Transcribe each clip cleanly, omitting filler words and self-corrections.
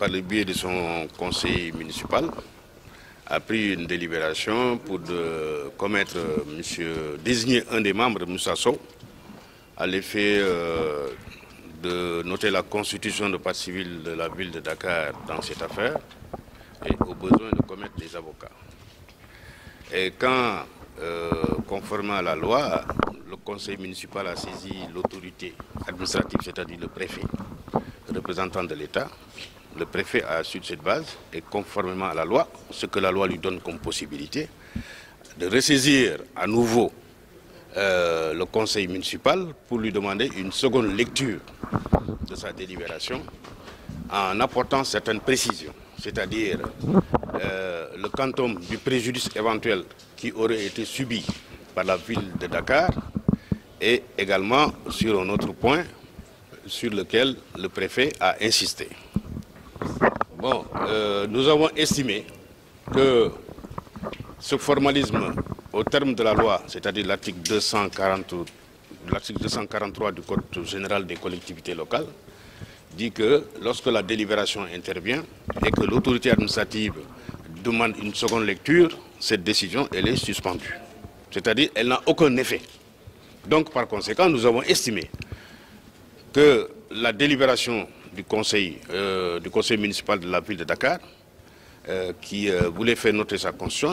par le biais de son conseil municipal, a pris une délibération pour désigner un des membres, Moussa Sow, à l'effet de noter la constitution de partie civile de la ville de Dakar dans cette affaire et au besoin de commettre des avocats. Et quand, conformément à la loi, le conseil municipal a saisi l'autorité administrative, c'est-à-dire le préfet, représentant de l'État, le préfet a su de cette base et conformément à la loi, ce que la loi lui donne comme possibilité, de ressaisir à nouveau le conseil municipal pour lui demander une seconde lecture de sa délibération en apportant certaines précisions, c'est-à-dire le quantum du préjudice éventuel qui aurait été subi par la ville de Dakar et également sur un autre point sur lequel le préfet a insisté. Bon, nous avons estimé que ce formalisme, au terme de la loi, c'est-à-dire l'article 243 du Code général des collectivités locales, dit que lorsque la délibération intervient et que l'autorité administrative demande une seconde lecture, cette décision, elle est suspendue. C'est-à-dire elle n'a aucun effet. Donc, par conséquent, nous avons estimé que la délibération du conseil municipal de la ville de Dakar, qui voulait faire noter sa constitution,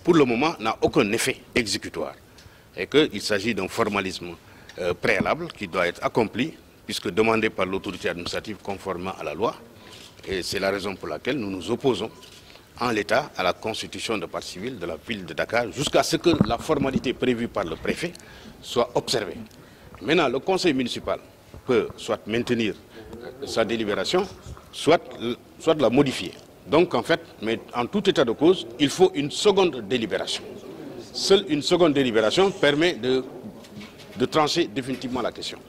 pour le moment, n'a aucun effet exécutoire. Et qu'il s'agit d'un formalisme préalable qui doit être accompli, puisque demandé par l'autorité administrative conformément à la loi. Et c'est la raison pour laquelle nous nous opposons en l'état à la constitution de partie civile de la ville de Dakar, jusqu'à ce que la formalité prévue par le préfet soit observée. Maintenant, le conseil municipal peut soit maintenir sa délibération, soit la modifier. Donc en fait, mais en tout état de cause, il faut une seconde délibération. Seule une seconde délibération permet de trancher définitivement la question.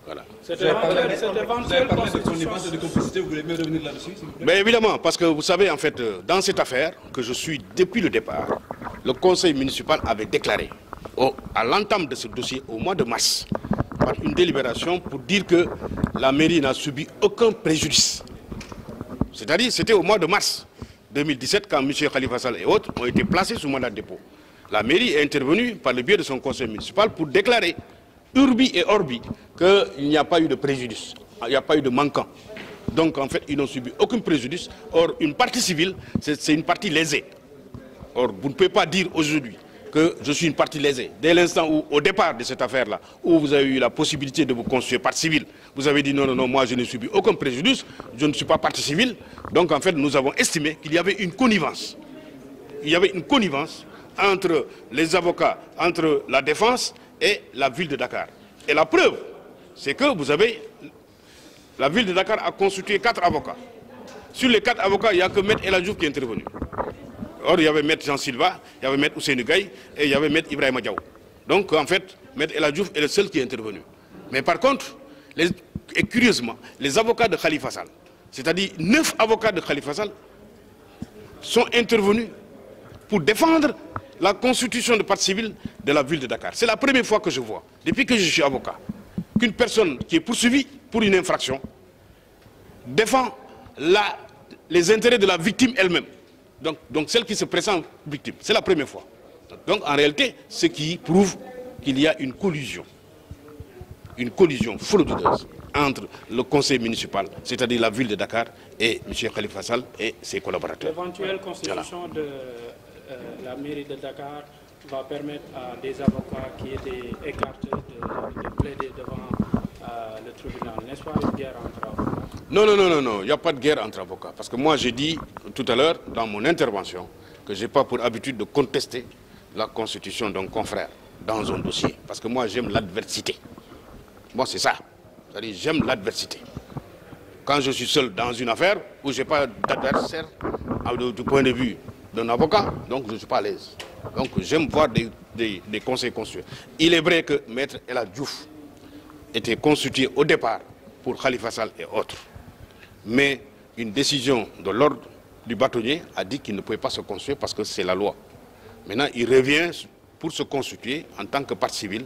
Voilà. Vous avez parlé de connivence et de complicité, vous voulez mieux revenir là-dessus? Mais évidemment, parce que vous savez, en fait, dans cette affaire que je suis depuis le départ, le conseil municipal avait déclaré à l'entame de ce dossier au mois de mars, par une délibération pour dire que la mairie n'a subi aucun préjudice. C'est-à-dire, c'était au mois de mars 2017, quand M. Khalifa Sall et autres ont été placés sous mandat de dépôt. La mairie est intervenue par le biais de son conseil municipal pour déclarer urbi et orbi qu'il n'y a pas eu de préjudice, il n'y a pas eu de manquant. Donc en fait, ils n'ont subi aucun préjudice. Or, une partie civile, c'est une partie lésée. Or, vous ne pouvez pas dire aujourd'hui que je suis une partie lésée. Dès l'instant où, au départ de cette affaire-là, où vous avez eu la possibilité de vous constituer partie civile, vous avez dit non, non, non, moi je n'ai subi aucun préjudice, je ne suis pas partie civile. Donc en fait, nous avons estimé qu'il y avait une connivence. Il y avait une connivence entre les avocats, entre la défense et la ville de Dakar. Et la preuve, c'est que vous avez... La ville de Dakar a constitué 4 avocats. Sur les 4 avocats, il n'y a que M. El Hadjouf qui est intervenu. Or, il y avait M. Jean Silva, il y avait M. Ousseinou Gaye et il y avait M. Ibrahima Diaw. Donc, en fait, M. El Hadjouf est le seul qui est intervenu. Mais par contre, et curieusement, les avocats de Khalifa Sall, c'est-à-dire 9 avocats de Khalifa Sall, sont intervenus pour défendre la constitution de partie civile de la ville de Dakar. C'est la première fois que je vois, depuis que je suis avocat, qu'une personne qui est poursuivie pour une infraction défend les intérêts de la victime elle-même. Donc celle qui se présente victime. C'est la première fois. Donc en réalité, ce qui prouve qu'il y a une collusion frauduleuse entre le conseil municipal, c'est-à-dire la ville de Dakar, et M. Khalifa Sall et ses collaborateurs. L'éventuelle constitution de la mairie de Dakar va permettre à des avocats qui étaient écartés de plaider devant le tribunal. N'est-ce pas une guerre entre avocats? Non, non, non, non, non, il n'y a pas de guerre entre avocats. Parce que moi, j'ai dit tout à l'heure, dans mon intervention, que je n'ai pas pour habitude de contester la constitution d'un confrère dans un dossier. Parce que moi, j'aime l'adversité. Moi, c'est ça. C'est-à-dire, j'aime l'adversité. Quand je suis seul dans une affaire où je n'ai pas d'adversaire du point de vue d'un avocat, donc je ne suis pas à l'aise. Donc j'aime voir des conseils constitués. Il est vrai que Maître El Hadjouf était constitué au départ pour Khalifa Sall et autres. Mais une décision de l'ordre du bâtonnier a dit qu'il ne pouvait pas se constituer parce que c'est la loi. Maintenant, il revient pour se constituer en tant que partie civile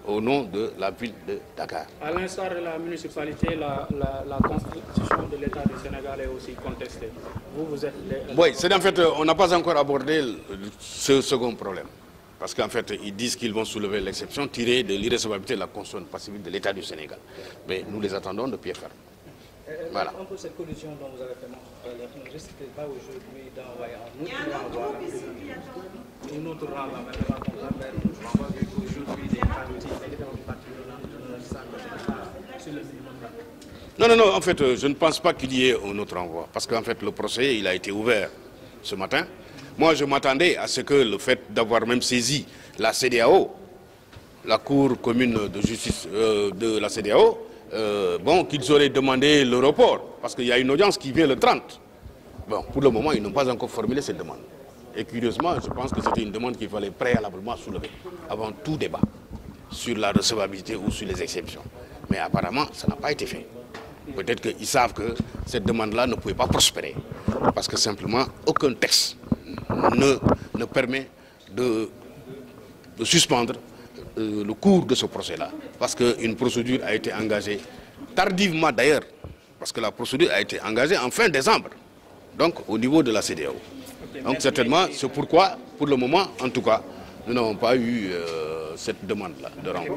au nom de la ville de Dakar. À l'instar de la municipalité, la constitution de l'État du Sénégal est aussi contestée. Vous êtes... Oui, c'est en fait, on n'a pas encore abordé ce second problème. Parce qu'en fait, ils disent qu'ils vont soulever l'exception tirée de l'irrecevabilité de la constitution passive de l'État du Sénégal. Mais nous les attendons de pied ferme. Voilà. Un peu cette collision dont vous avez fait ne risque pas aujourd'hui d'envoyer un autre renvoi Non, non, non, en fait, je ne pense pas qu'il y ait un autre renvoi. Parce qu'en fait, le procès, il a été ouvert ce matin. Moi, je m'attendais à ce que le fait d'avoir même saisi la CEDEAO, la Cour commune de justice de la CEDEAO, bon, qu'ils auraient demandé le report, parce qu'il y a une audience qui vient le 30. Bon, pour le moment, ils n'ont pas encore formulé cette demande. Et curieusement, je pense que c'était une demande qu'il fallait préalablement soulever, avant tout débat, sur la recevabilité ou sur les exceptions. Mais apparemment, ça n'a pas été fait. Peut-être qu'ils savent que cette demande-là ne pouvait pas prospérer, parce que simplement, aucun texte ne permet de suspendre le cours de ce procès-là, parce qu'une procédure a été engagée tardivement d'ailleurs, parce que la procédure a été engagée en fin décembre, donc au niveau de la CEDEAO. Donc certainement, c'est pourquoi, pour le moment, en tout cas, nous n'avons pas eu cette demande-là de renvoi.